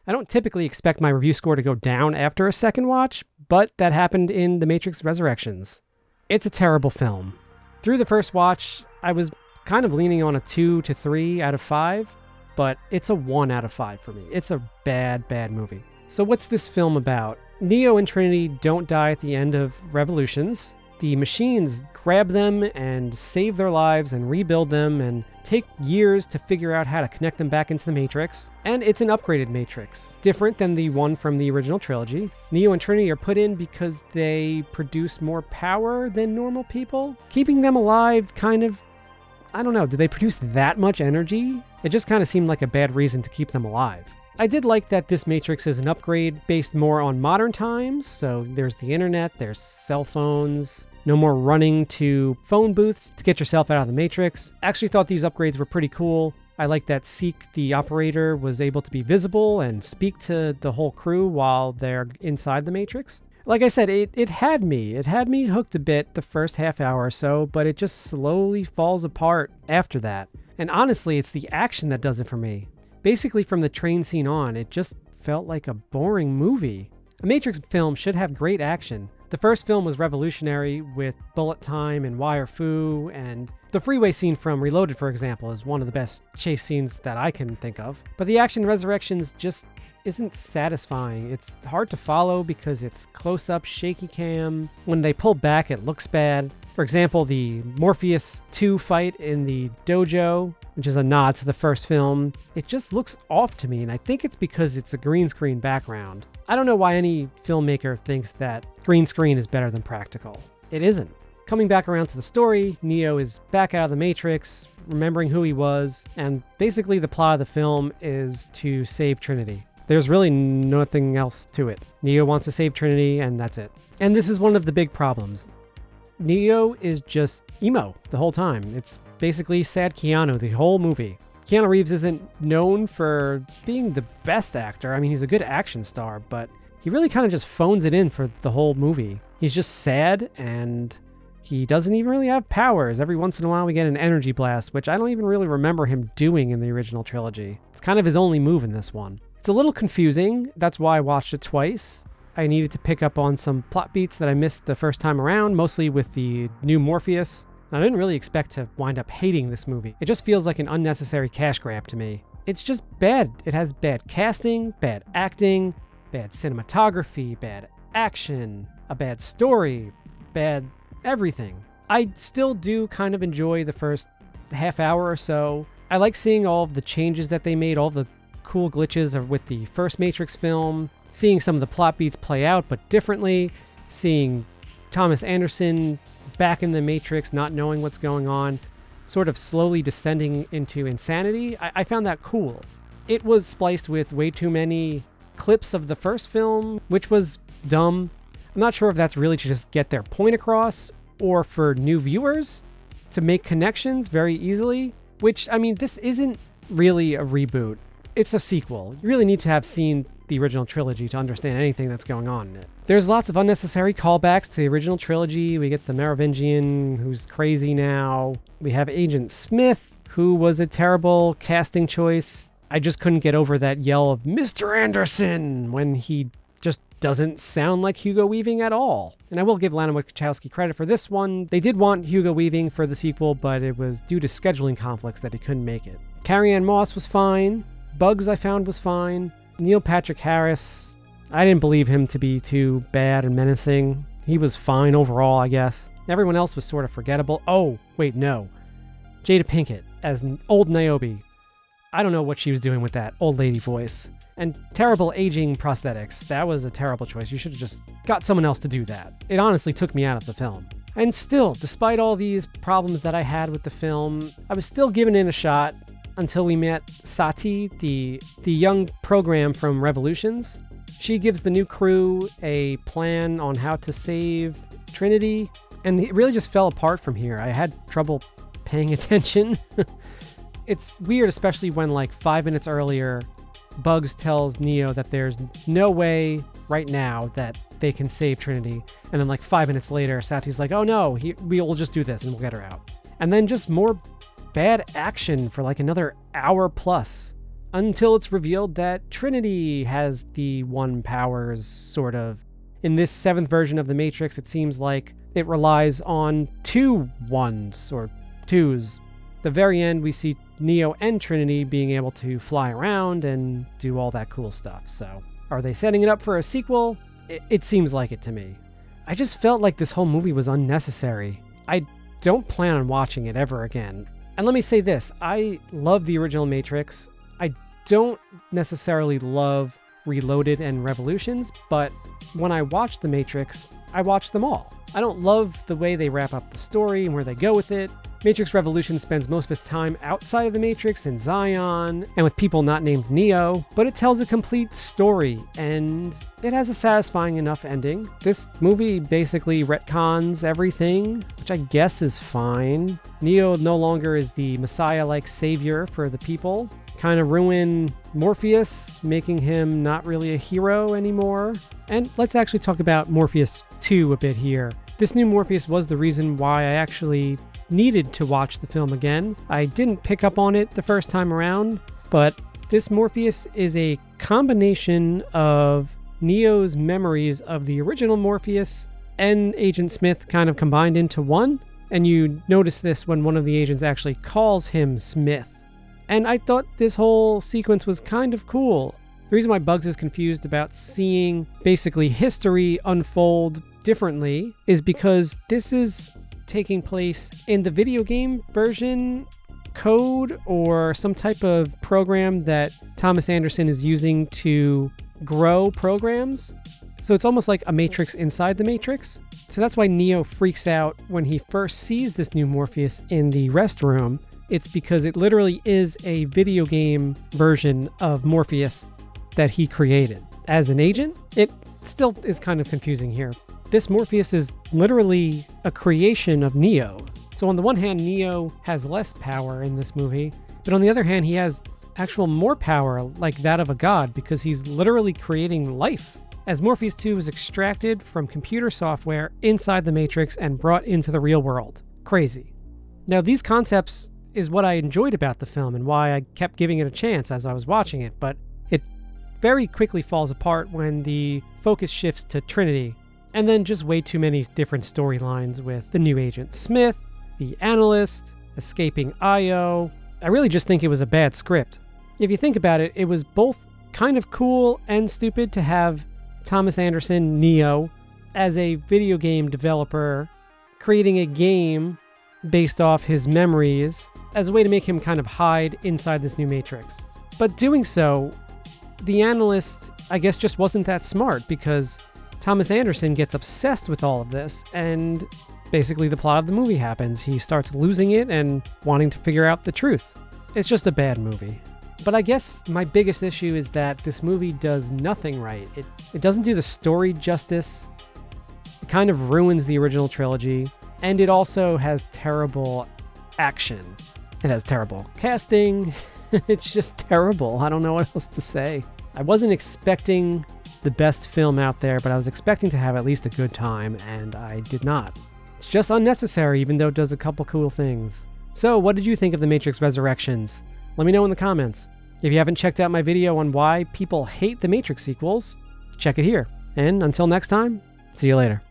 I don't typically expect my review score to go down after a second watch, but that happened in The Matrix Resurrections. It's a terrible film. Through the first watch, I was kind of leaning on a 2 to 3 out of 5, but it's a 1 out of 5 for me. It's a bad, bad movie. So what's this film about? Neo and Trinity don't die at the end of Revolutions. The machines grab them and save their lives and rebuild them and take years to figure out how to connect them back into the Matrix. And it's an upgraded Matrix, different than the one from the original trilogy. Neo and Trinity are put in because they produce more power than normal people. Keeping them alive kind of, I don't know, do they produce that much energy? It just kind of seemed like a bad reason to keep them alive. I did like that this Matrix is an upgrade based more on modern times, so there's the internet, there's cell phones, no more running to phone booths to get yourself out of the Matrix. Actually thought these upgrades were pretty cool. I like that Seek, the operator, was able to be visible and speak to the whole crew while they're inside the Matrix. Like I said, it had me. It had me hooked a bit the first half hour or so, but it just slowly falls apart after that. And honestly, it's the action that does it for me. Basically, from the train scene on, it just felt like a boring movie. A Matrix film should have great action. The first film was revolutionary with bullet time and wire fu, and the freeway scene from Reloaded, for example, is one of the best chase scenes that I can think of. But the action in Resurrections just isn't satisfying. It's hard to follow because it's close-up, shaky cam. When they pull back, it looks bad. For example, the Morpheus 2 fight in the dojo, which is a nod to the first film, it just looks off to me, and I think it's because it's a green screen background. I don't know why any filmmaker thinks that green screen is better than practical. It isn't. Coming back around to the story, Neo is back out of the Matrix, remembering who he was, and basically the plot of the film is to save Trinity. There's really nothing else to it. Neo wants to save Trinity, and that's it. And this is one of the big problems. Neo is just emo the whole time. It's basically Sad Keanu the whole movie. Keanu Reeves isn't known for being the best actor. I mean, he's a good action star, but he really kind of just phones it in for the whole movie. He's just sad, and he doesn't even really have powers. Every once in a while we get an energy blast, which I don't even really remember him doing in the original trilogy. It's kind of his only move in this one. It's a little confusing. That's why I watched it twice. I needed to pick up on some plot beats that I missed the first time around, mostly with the new Morpheus. I didn't really expect to wind up hating this movie. It just feels like an unnecessary cash grab to me. It's just bad. It has bad casting, bad acting, bad cinematography, bad action, a bad story, bad everything. I still do kind of enjoy the first half hour or so. I like seeing all of the changes that they made, all the cool glitches with the first Matrix film, seeing some of the plot beats play out but differently, seeing Thomas Anderson back in the Matrix, not knowing what's going on, sort of slowly descending into insanity. I found that cool. It was spliced with way too many clips of the first film, which was dumb. I'm not sure if that's really to just get their point across or for new viewers to make connections very easily, which, I mean, this isn't really a reboot. It's a sequel. You really need to have seen the original trilogy to understand anything that's going on in it. There's lots of unnecessary callbacks to the original trilogy. We get the Merovingian, who's crazy now. We have Agent Smith, who was a terrible casting choice. I just couldn't get over that yell of Mr. Anderson when he just doesn't sound like Hugo Weaving at all. And I will give Lana Wachowski credit for this one. They did want Hugo Weaving for the sequel, but it was due to scheduling conflicts that he couldn't make it. Carrie-Ann Moss was fine. Bugs I found was fine. Neil Patrick Harris, I didn't believe him to be too bad and menacing. He was fine overall, I guess. Everyone else was sort of forgettable. Oh, wait, no. Jada Pinkett as old Niobe. I don't know what she was doing with that old lady voice. And terrible aging prosthetics. That was a terrible choice. You should have just got someone else to do that. It honestly took me out of the film. And still, despite all these problems that I had with the film, I was still giving it a shot until we met Sati, the young program from Revolutions. She gives the new crew a plan on how to save Trinity, and it really just fell apart from here. I had trouble paying attention. It's weird, especially when like 5 minutes earlier, Bugs tells Neo that there's no way right now that they can save Trinity. And then like 5 minutes later, Sati's like, oh no, we'll just do this and we'll get her out. And then just more bad action for like another hour plus. until it's revealed that Trinity has the one powers, sort of. In this 7th version of the Matrix, it seems like it relies on 2 ones, or 2s. The very end, we see Neo and Trinity being able to fly around and do all that cool stuff. So, are they setting it up for a sequel? It seems like it to me. I just felt like this whole movie was unnecessary. I don't plan on watching it ever again. And let me say this, I love the original Matrix. I don't necessarily love Reloaded and Revolutions, but when I watch The Matrix, I watch them all. I don't love the way they wrap up the story and where they go with it. Matrix Revolution spends most of its time outside of the Matrix in Zion and with people not named Neo, but it tells a complete story and it has a satisfying enough ending. This movie basically retcons everything, which I guess is fine. Neo no longer is the Messiah-like savior for the people. Kind of ruin Morpheus, making him not really a hero anymore. And let's actually talk about Morpheus 2 a bit here. This new Morpheus was the reason why I actually needed to watch the film again. I didn't pick up on it the first time around, but this Morpheus is a combination of Neo's memories of the original Morpheus and Agent Smith kind of combined into one. And you notice this when one of the agents actually calls him Smith. And I thought this whole sequence was kind of cool. The reason why Bugs is confused about seeing basically history unfold differently is because this is taking place in the video game version code or some type of program that Thomas Anderson is using to grow programs. So it's almost like a Matrix inside the Matrix. So that's why Neo freaks out when he first sees this new Morpheus in the restroom. It's because it literally is a video game version of Morpheus that he created. As an agent, it still is kind of confusing here. This Morpheus is literally a creation of Neo. So on the one hand, Neo has less power in this movie, but on the other hand, he has actual more power like that of a god because he's literally creating life. As Morpheus 2 is extracted from computer software inside the Matrix and brought into the real world. Crazy. Now, these concepts is what I enjoyed about the film and why I kept giving it a chance as I was watching it, but it very quickly falls apart when the focus shifts to Trinity, and then just way too many different storylines with the new Agent Smith, the analyst, escaping Io. I really just think it was a bad script. If you think about it, it was both kind of cool and stupid to have Thomas Anderson, Neo, as a video game developer, creating a game based off his memories as a way to make him kind of hide inside this new Matrix. But doing so, the analyst, I guess, just wasn't that smart because Thomas Anderson gets obsessed with all of this and basically the plot of the movie happens. He starts losing it and wanting to figure out the truth. It's just a bad movie. But I guess my biggest issue is that this movie does nothing right. It doesn't do the story justice. It kind of ruins the original trilogy. And it also has terrible action. It has terrible casting. It's just terrible. I don't know what else to say. I wasn't expecting the best film out there, but I was expecting to have at least a good time, and I did not. It's just unnecessary, even though it does a couple cool things. So, what did you think of The Matrix Resurrections? Let me know in the comments. If you haven't checked out my video on why people hate the Matrix sequels, check it here. And until next time, see you later.